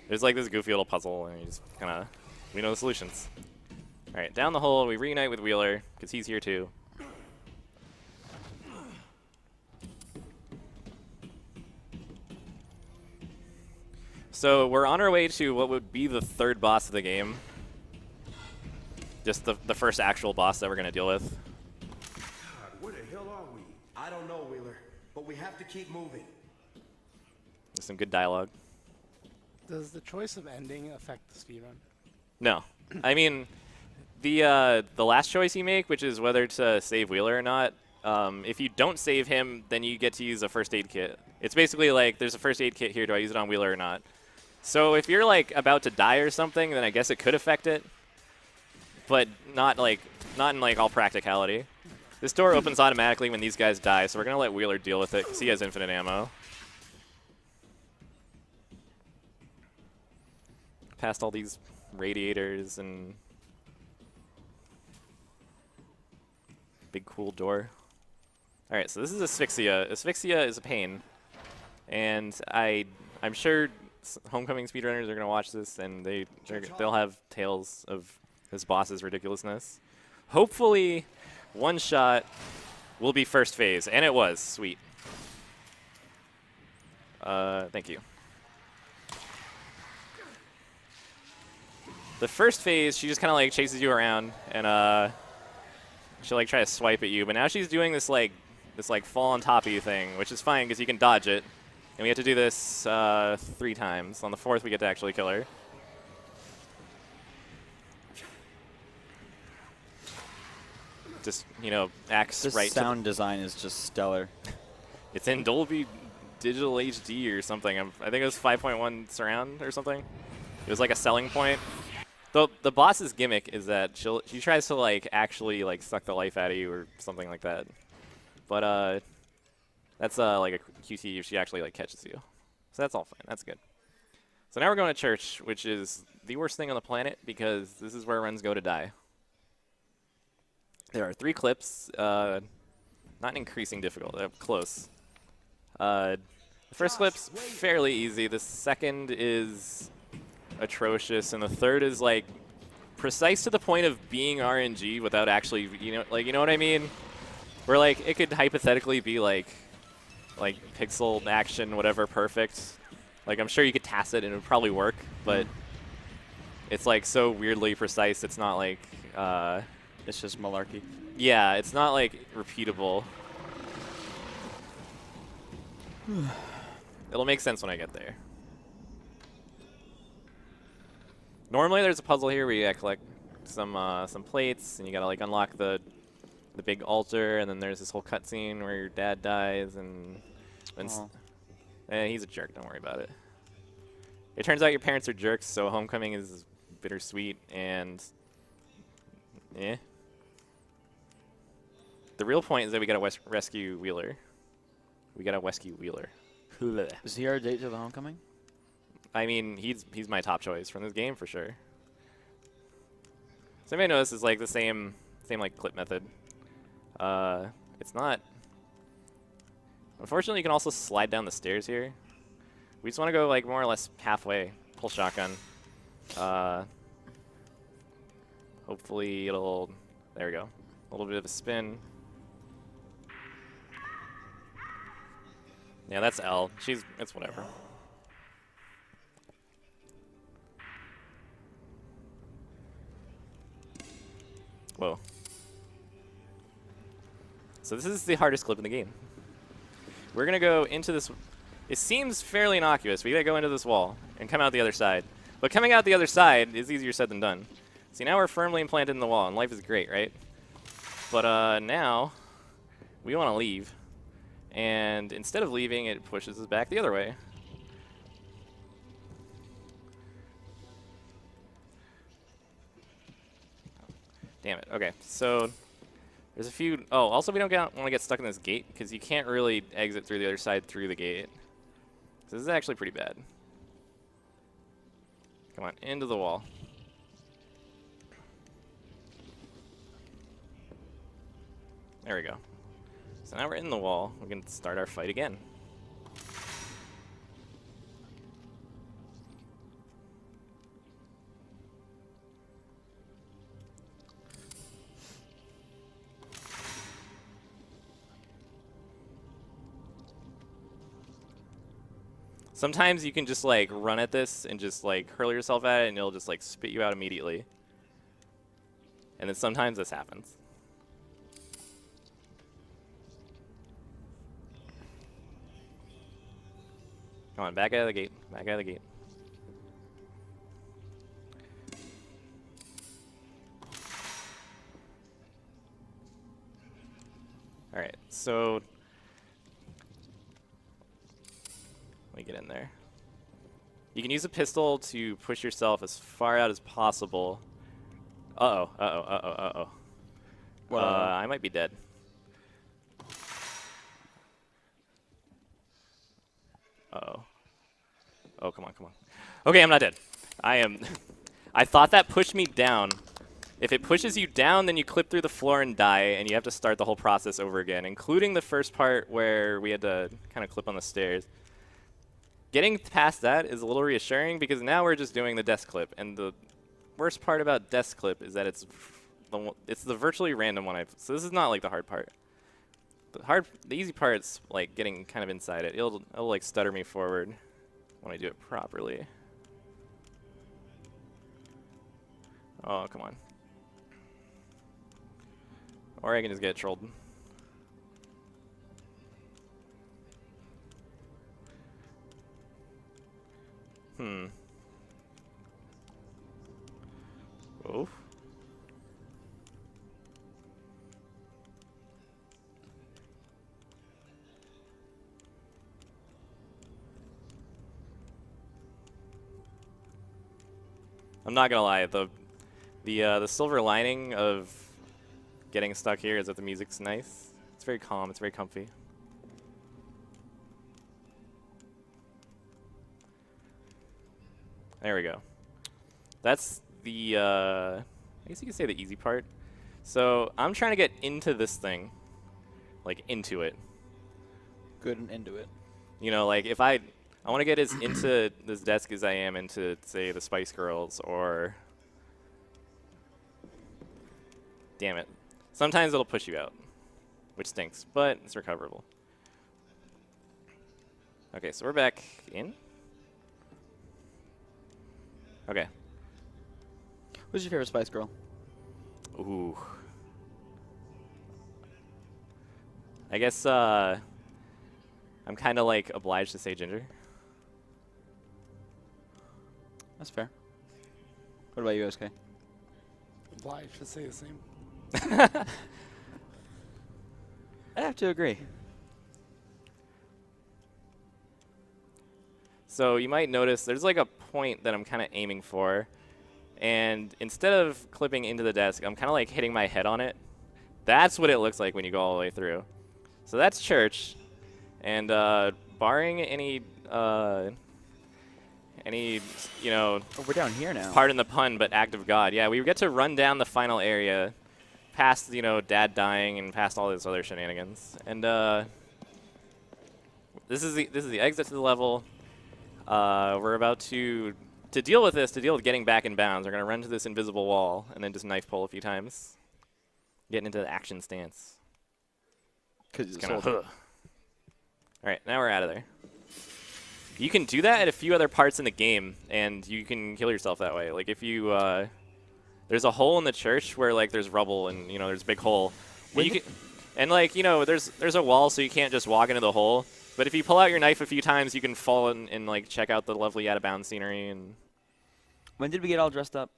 There's like this goofy little puzzle, and you just kind of, we know the solutions. All right, down the hole, we reunite with Wheeler, because he's here too. So we're on our way to what would be the third boss of the game. Just the first actual boss that we're going to deal with. God, where the hell are we? I don't know, Wheeler, but we have to keep moving. There's some good dialogue. Does the choice of ending affect the speedrun? No. I mean, the last choice you make, which is whether to save Wheeler or not, if you don't save him, then you get to use a first aid kit. It's basically like, there's a first aid kit here, do I use it on Wheeler or not? So if you're like about to die or something, then I guess it could affect it, but not in like all practicality. This door opens automatically when these guys die, so we're gonna let Wheeler deal with it because he has infinite ammo. Past all these radiators and big cool door. All right, so this is Asphyxia. Asphyxia is a pain, and I'm sure Homecoming speedrunners are gonna watch this, and they'll have tales of this boss's ridiculousness. Hopefully, one shot will be first phase, and it was. Sweet. Thank you. The first phase, she just kind of like chases you around, and she'll like try to swipe at you. But now she's doing this like fall on top of you thing, which is fine because you can dodge it. And we have to do this 3 times. On the 4th, we get to actually kill her. Just, you know, axe This right to sound design is just stellar. It's in Dolby Digital HD or something. I think it was 5.1 surround or something. It was like a selling point. The boss's gimmick is that she tries to like actually like suck the life out of you or something like that. But that's like a QT if she actually like catches you. So that's all fine. That's good. So now we're going to church, which is the worst thing on the planet because this is where runs go to die. There are 3 clips, not increasing difficult, close. The first clip's fairly easy. The second is atrocious, and the third is like precise to the point of being RNG without actually, you know what I mean? Where like it could hypothetically be like pixel action, whatever, perfect. Like I'm sure you could task it and it would probably work, but it's like so weirdly precise. It's not like It's just malarkey. yeah, it's not like repeatable. It'll make sense when I get there. Normally there's a puzzle here where you gotta collect some plates and you gotta like unlock the big altar, and then there's this whole cutscene where your dad dies and he's a jerk, don't worry about it. It turns out your parents are jerks, so homecoming is bittersweet and yeah. The real point is that we gotta rescue Wheeler. We gotta rescue Wheeler. Is he our date to the homecoming? I mean, he's my top choice from this game for sure. So anybody notice is like the same like clip method. It's not. Unfortunately, you can also slide down the stairs here. We just want to go like more or less halfway. Pull shotgun. Hopefully it'll. There we go. A little bit of a spin. Yeah, that's L. It's whatever. Whoa. So this is the hardest clip in the game. We're going to go into this. It seems fairly innocuous. We got to go into this wall and come out the other side. But coming out the other side is easier said than done. See, now we're firmly implanted in the wall, and life is great, right? But now we want to leave. And instead of leaving, it pushes us back the other way. Damn it. Okay, so there's a few. Oh, also we don't want to get stuck in this gate because you can't really exit through the other side through the gate. So this is actually pretty bad. Come on, into the wall. There we go. So now we're in the wall. We can start our fight again. Sometimes you can just like run at this and just like hurl yourself at it and it'll just like spit you out immediately. And then sometimes this happens. Come on, back out of the gate. Back out of the gate. Alright, so let me get in there. You can use a pistol to push yourself as far out as possible. Uh-oh, uh-oh, uh-oh, uh-oh. Well, I might be dead. Uh-oh. Oh, come on, come on. Okay, I'm not dead. I am... I thought that pushed me down. If it pushes you down, then you clip through the floor and die, and you have to start the whole process over again, including the first part where we had to kind of clip on the stairs. Getting past that is a little reassuring because now we're just doing the desk clip, and the worst part about desk clip is that it's the virtually random one. So this is not like the hard part. The easy part's like getting kind of inside it. It'll like stutter me forward when I do it properly. Oh, come on. Or I can just get trolled. Oh. I'm not gonna lie, the silver lining of getting stuck here is that the music's nice. It's very calm, it's very comfy. There we go. That's the, I guess you could say the easy part. So I'm trying to get into this thing, like into it. Good and into it. You know, like if I want to get as into this desk as I am into, say, the Spice Girls or... Damn it. Sometimes it'll push you out, which stinks, but it's recoverable. Okay, so we're back in. Okay. Who's your favorite Spice Girl? Ooh. I guess I'm kind of like obliged to say Ginger. That's fair. What about you, SK? Obliged to say the same. I'd have to agree. So you might notice there's like a point that I'm kind of aiming for. And instead of clipping into the desk, I'm kind of like hitting my head on it. That's what it looks like when you go all the way through. So that's church. And barring any, you know, Oh, we're down here now. pardon the pun, but act of God. Yeah, we get to run down the final area past, you know, Dad dying and past all this other shenanigans. And this is the exit to the level. We're about to deal with this, to deal with getting back in bounds. We're going to run to this invisible wall and then just knife pull a few times. Getting into the action stance. Because It's gonna, all right, now we're out of there. You can do that at a few other parts in the game, and you can kill yourself that way. Like if you, there's a hole in the church where like there's rubble and you know there's a big hole. And, you can, and like you know there's a wall, so you can't just walk into the hole. But if you pull out your knife a few times, you can fall in and like check out the lovely out of bounds scenery. And when did we get all dressed up?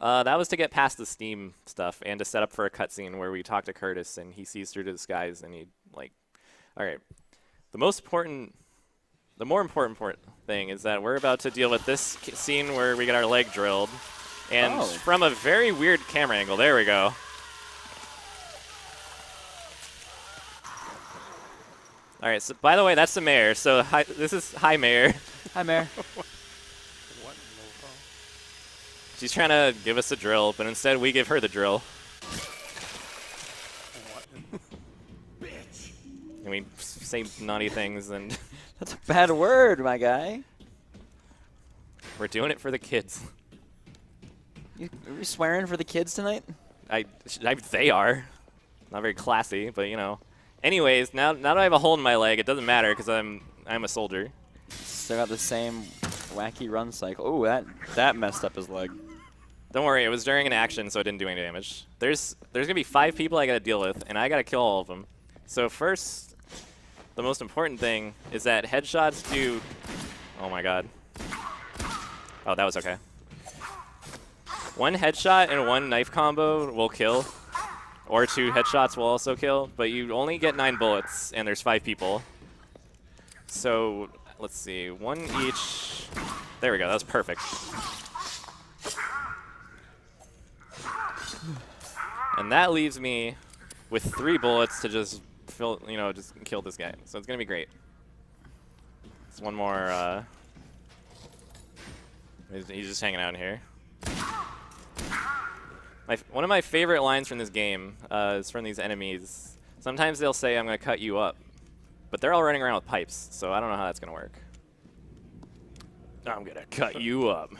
that was to get past the Steam stuff and to set up for a cutscene where we talk to Curtis and he sees through to the skies and he like, all right. The more important thing is that we're about to deal with this scene where we get our leg drilled, and from a very weird camera angle. There we go. All right. So by the way, that's the mayor. So hi, this is Mayor. Hi, Mayor. What in the world? She's trying to give us a drill, but instead we give her the drill. What? And we say naughty things, and That's a bad word, my guy. we're doing it for the kids. Are we swearing for the kids tonight? They are. Not very classy, but you know. Anyways, now that I have a hole in my leg, it doesn't matter because I'm a soldier. Still got the same wacky run cycle. Oh, that messed up his leg. Don't worry, it was during an action, so it didn't do any damage. There's gonna be 5 people I gotta deal with, and I gotta kill all of them. So first, the most important thing is that headshots do. Oh my god. Oh, that was okay. 1 headshot and 1 knife combo will kill, or 2 headshots will also kill, but you only get 9 bullets, and there's 5 people. So let's see, 1 each. There we go. That was perfect. And that leaves me with 3 bullets to just just kill this guy. So it's gonna be great. It's one more. He's just hanging out in here. One of my favorite lines from this game is from these enemies. Sometimes they'll say, "I'm gonna cut you up," but they're all running around with pipes, so I don't know how that's gonna work. I'm gonna cut you up.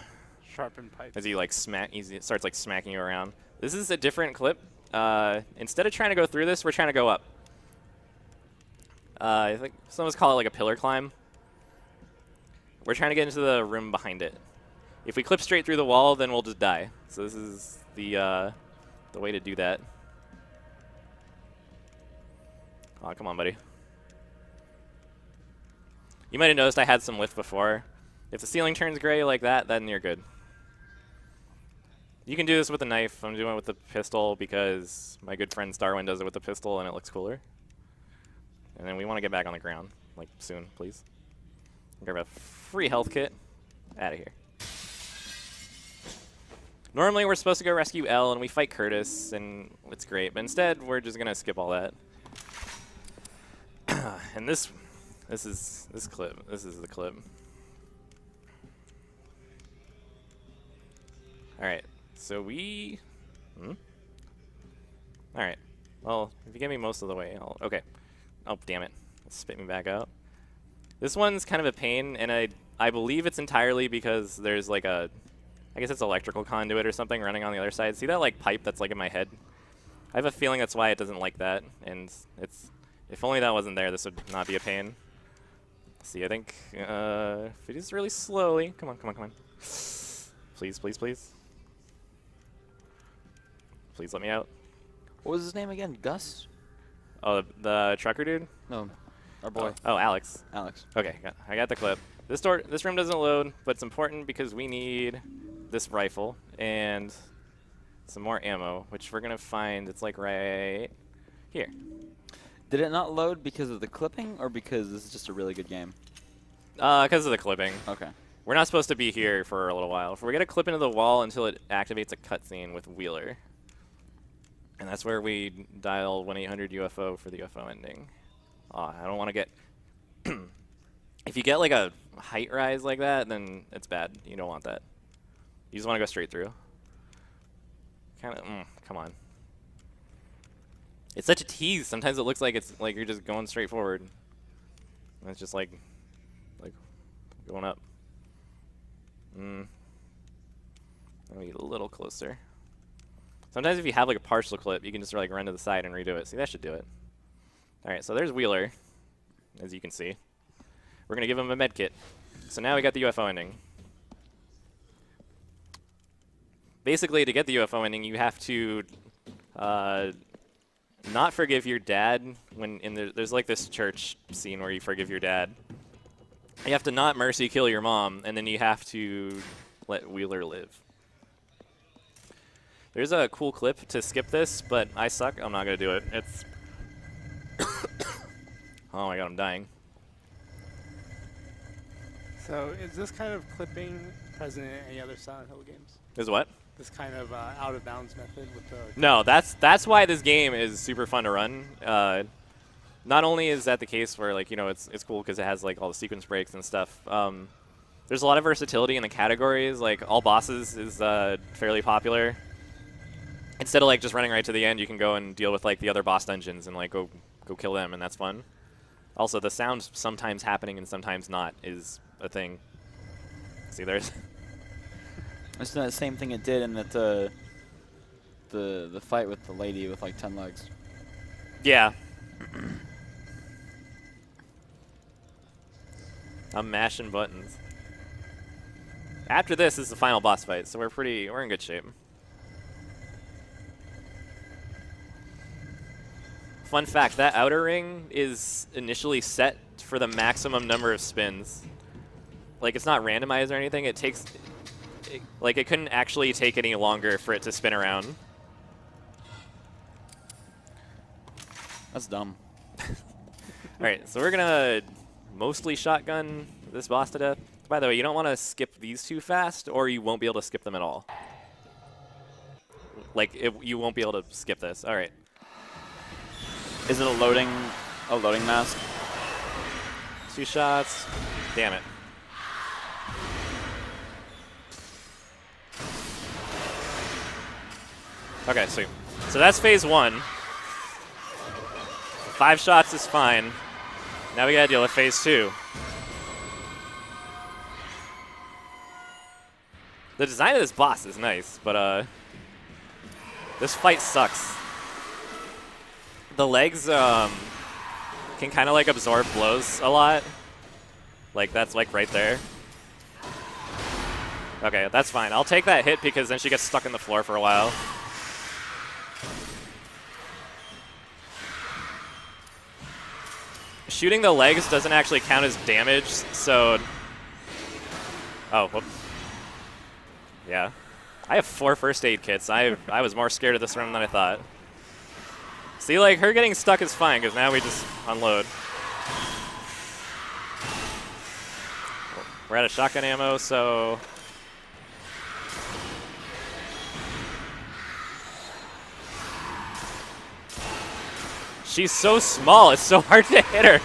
Sharpened pipe. As he like starts like smacking you around. This is a different clip. Instead of trying to go through this, we're trying to go up. I think some of us call it like a pillar climb. We're trying to get into the room behind it. If we clip straight through the wall, then we'll just die. So this is the way to do that. Oh, come on, buddy. You might have noticed I had some lift before. If the ceiling turns gray like that, then you're good. You can do this with a knife. I'm doing it with the pistol because my good friend Starwin does it with the pistol and it looks cooler. And then we want to get back on the ground, like soon, please. Grab a free health kit. Out of here. Normally we're supposed to go rescue Elle and we fight Curtis and it's great, but instead we're just gonna skip all that. And this is the clip. All right, so we. All right. Well, if you get me most of the way, okay. Oh, damn it! It spit me back out. This one's kind of a pain, and I believe it's entirely because there's like a, I guess it's electrical conduit or something running on the other side. See that like pipe that's like in my head? I have a feeling that's why it doesn't like that, and it's, if only that wasn't there, this would not be a pain. See, I think if it is really slowly, come on, come on, come on. Please, please, please. Please let me out. What was his name again? Gus? Oh, the trucker dude? No, our boy. Oh, Alex. Alex. Okay, I got the clip. This room doesn't load, but it's important because we need this rifle and some more ammo, which we're gonna find. It's like right here. Did it not load because of the clipping, or because this is just a really good game? Because of the clipping. Okay. We're not supposed to be here for a little while. We're gonna clip into the wall until it activates a cutscene with Wheeler, and that's where we dial 1-800-UFO for the UFO ending. I don't want to get. If you get like a height rise like that, then it's bad. You don't want that. You just want to go straight through. Kind of. Come on. It's such a tease. Sometimes it looks like it's like you're just going straight forward. And it's just like going up. Let me get a little closer. Sometimes if you have like a partial clip, you can just like run to the side and redo it. See, that should do it. All right, so there's Wheeler, as you can see. We're gonna give him a med kit. So now we got the UFO ending. Basically, to get the UFO ending, you have to not forgive your dad when there's like this church scene where you forgive your dad. You have to not mercy kill your mom, and then you have to let Wheeler live. There's a cool clip to skip this, but I suck. I'm not gonna do it. It's oh my god, I'm dying. So is this kind of clipping present in any other Silent Hill games? Is what? This kind of out of bounds method with the. No, that's why this game is super fun to run. Not only is that the case where like it's cool because it has like all the sequence breaks and stuff. There's a lot of versatility in the categories. Like all bosses is fairly popular. Instead of like just running right to the end, you can go and deal with like the other boss dungeons and like go kill them, and that's fun. Also, the sound sometimes happening and sometimes not is a thing. See, there's. It's the same thing it did in that the fight with the lady with like 10 legs. Yeah. I'm mashing buttons. After this is the final boss fight, so we're in good shape. Fun fact, that outer ring is initially set for the maximum number of spins. Like, it's not randomized or anything. It takes, like, it couldn't actually take any longer for it to spin around. That's dumb. Alright, so we're gonna mostly shotgun this boss to death. By the way, you don't want to skip these too fast, or you won't be able to skip them at all. Like, you won't be able to skip this. Alright. Is it a loading mask? 2 shots. Damn it. Okay, sweet. So that's phase 1. 5 shots is fine. Now we gotta deal with phase 2. The design of this boss is nice, but this fight sucks. The legs can kind of like absorb blows a lot. Like that's like right there. Okay, that's fine. I'll take that hit because then she gets stuck in the floor for a while. Shooting the legs doesn't actually count as damage, so... Oh, whoop. Yeah. I have 4 first aid kits. I was more scared of this room than I thought. See, like, her getting stuck is fine, because now we just unload. We're out of shotgun ammo, so... She's so small, it's so hard to hit her.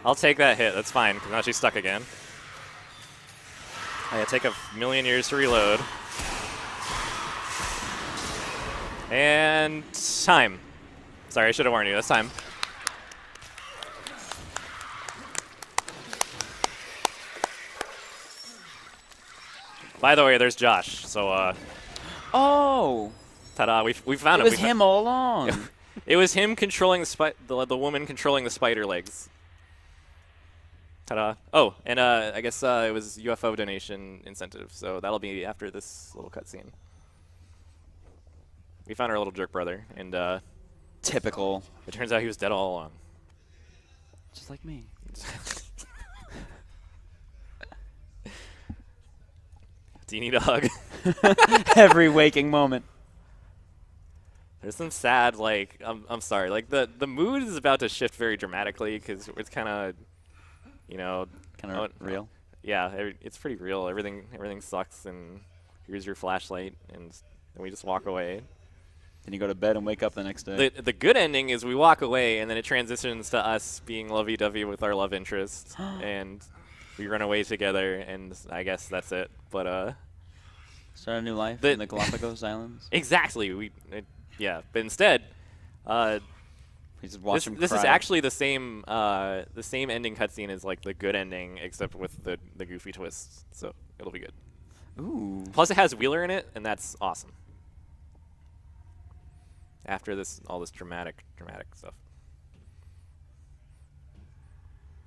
I'll take that hit, that's fine, because now she's stuck again. I gotta take a million years to reload. And time. Sorry, I should have warned you, that's time. By the way, there's Josh. So, Oh! ta-da! We found It him. was him all along. It was him controlling the woman controlling the spider legs. Ta-da! Oh, and I guess it was UFO donation incentive. So that'll be after this little cutscene. We found our little jerk brother, and Typical. it turns out he was dead all along. Just like me. Do you need a hug? Every waking moment. There's some sad, like, I'm sorry, like the mood is about to shift very dramatically because it's kind of, you know, Kind of real. Yeah, it's pretty real. Everything sucks, and here's your flashlight, and then we just walk away. Then you go to bed and wake up the next day. The good ending is we walk away, and then it transitions to us being lovey-dovey with our love interest, and we run away together, and I guess that's it. But Start a new life the- in the Galapagos Islands. exactly, yeah. But instead, We just watch him this cry. is actually the same ending cutscene as like the good ending, except with the goofy twists. So it'll be good. Ooh. Plus, it has Wheeler in it, and that's awesome. After all this dramatic stuff.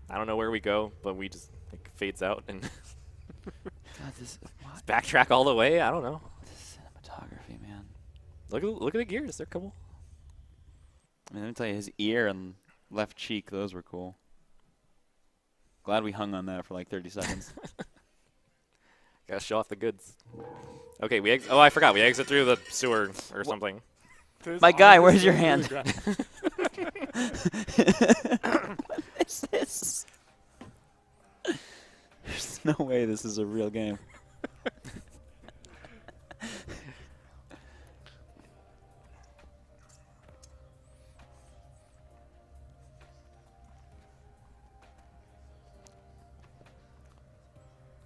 I don't know where we go, but we just like fades out and God, this what? backtrack all the way. I don't know. This cinematography, man. Look at the gears. They're cool. I mean, let me tell you, his ear and left cheek, those were cool. Glad we hung on that for like 30 seconds. Gotta show off the goods. Okay, I forgot. We exit through the sewer or something. There's My guy, where's honestly your really hand? What is this? There's no way this is a real game.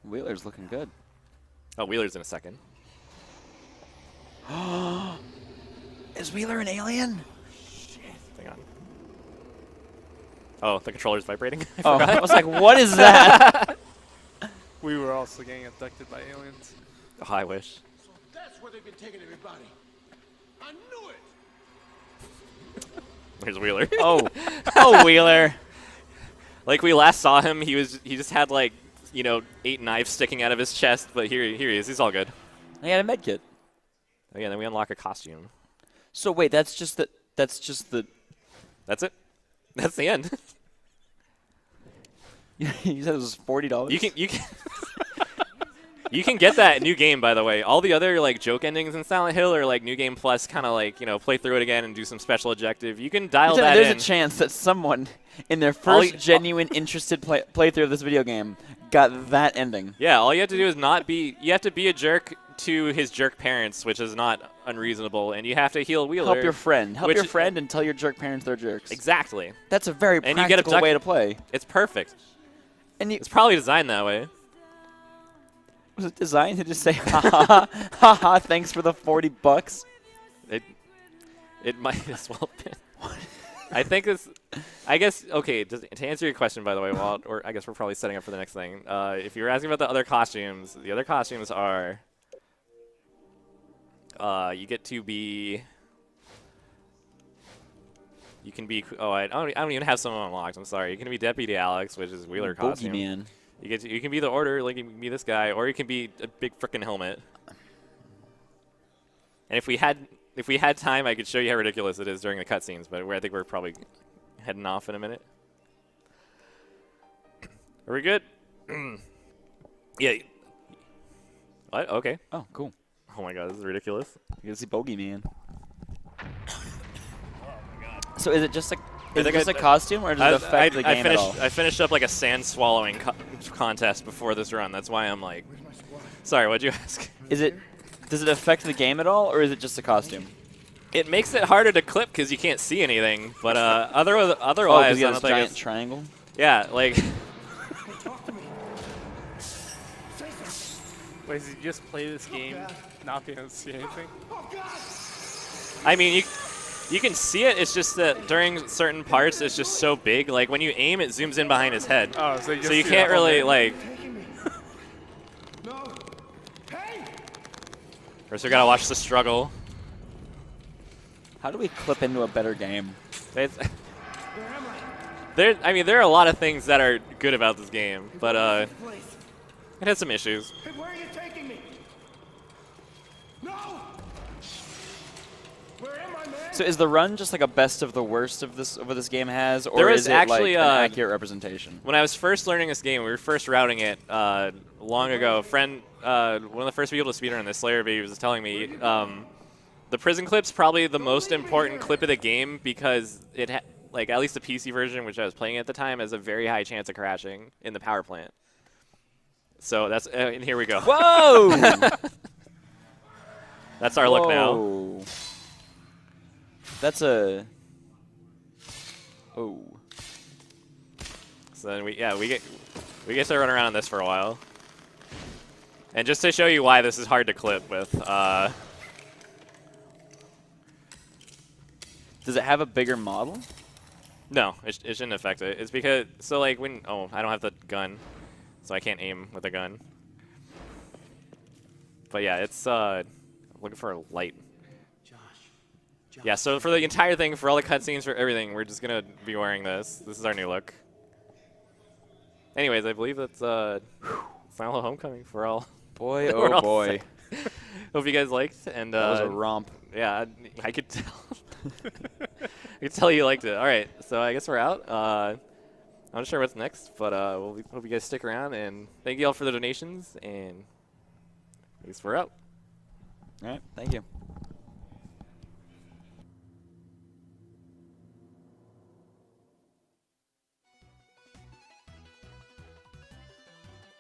Wheeler's looking good. Oh, Wheeler's in a second. Is Wheeler an alien? Hang on. Oh, the controller's vibrating. I Oh, forgot. I was like, what is that? We were also getting abducted by aliens. Oh, I wish. So that's where they've been taking everybody. I knew it! There's Wheeler. Oh, Wheeler. Like we last saw him, he just had like, 8 knives sticking out of his chest, but here he is. He's all good. I got a med kit. Again, then we unlock a costume. So wait, that's just the. That's it. That's the end. You said it was $40. You can get that new game, by the way. All the other like joke endings in Silent Hill are like New Game Plus, kind of like play through it again and do some special objective. You can dial that There's in. a chance that someone in their first genuine interested playthrough of this video game got that ending. Yeah, all you have to do is not be. You have to be a jerk to his jerk parents, which is not unreasonable, and you have to heal Wheeler. Help your friend. Help which- your friend and tell your jerk parents they're jerks. Exactly. That's a very And you get practical way to play. It's perfect. And It's probably designed that way. was it designed to just say, ha ha ha, ha ha, thanks for the $40? It might as well have been. I think this. I guess okay. To answer your question, by the way, Walt, or I guess we're probably setting up for the next thing. If you're asking about the other costumes are. You get to be. You can be. Oh, I don't even have some unlocked. I'm sorry. You can be Deputy Alex, which is Wheeler costume. Bogeyman. You can be the Order, like you can be this guy, or you can be a big frickin' helmet. And if we had time, I could show you how ridiculous it is during the cutscenes. But I think we're probably heading off in a minute. Are we good? Yeah. What? Okay. Oh, cool. Oh my God, this is ridiculous. You can see Bogeyman. So is it just a costume, or does it affect the game at all? I finished up like a sand swallowing contest before this run. That's why I'm like. Sorry, what'd you ask? Does it affect the game at all, or is it just a costume? It makes it harder to clip because you can't see anything. But otherwise, Oh, you I got don't this think giant it's- triangle. Yeah, like. Wait, did you just play this game not being able to see anything? I mean, you can see it. It's just that during certain parts, it's just so big. Like when you aim, it zooms in behind his head. Oh, so you So you can't really like. First, we gotta watch the struggle. How do we clip into a better game? It's I mean, there are a lot of things that are good about this game, but it has some issues. Hey, where are you taking me? No! Where am I, man? So is the run just like a best of the worst of this game has, or There was is it actually, like an accurate representation? When I was first learning this game, we were first routing it long ago. A friend, one of the first people to speedrun this, Slayer Baby, was telling me the prison clip's probably the most important clip of the game because it like at least the PC version, which I was playing at the time, has a very high chance of crashing in the power plant. So that's and here we go. Whoa! That's our look now. Whoa. That's a. Oh. So then we get to run around on this for a while. And just to show you why this is hard to clip with, Does it have a bigger model? no, it shouldn't affect it. It's because, so like when, I don't have the gun, so I can't aim with a gun. But yeah, it's, looking for a light. Yeah, so for the entire thing, for all the cutscenes, for everything, we're just gonna be wearing this. This is our new look. Anyways, I believe that's, Final Homecoming for all. Boy, We're oh all boy. set. Hope you guys liked, and That was a romp. yeah, I could tell. I could tell you liked it. All right, so I guess we're out. I'm not sure what's next, but we'll hope you guys stick around, and thank you all for the donations, and I guess we're out. All right, thank you.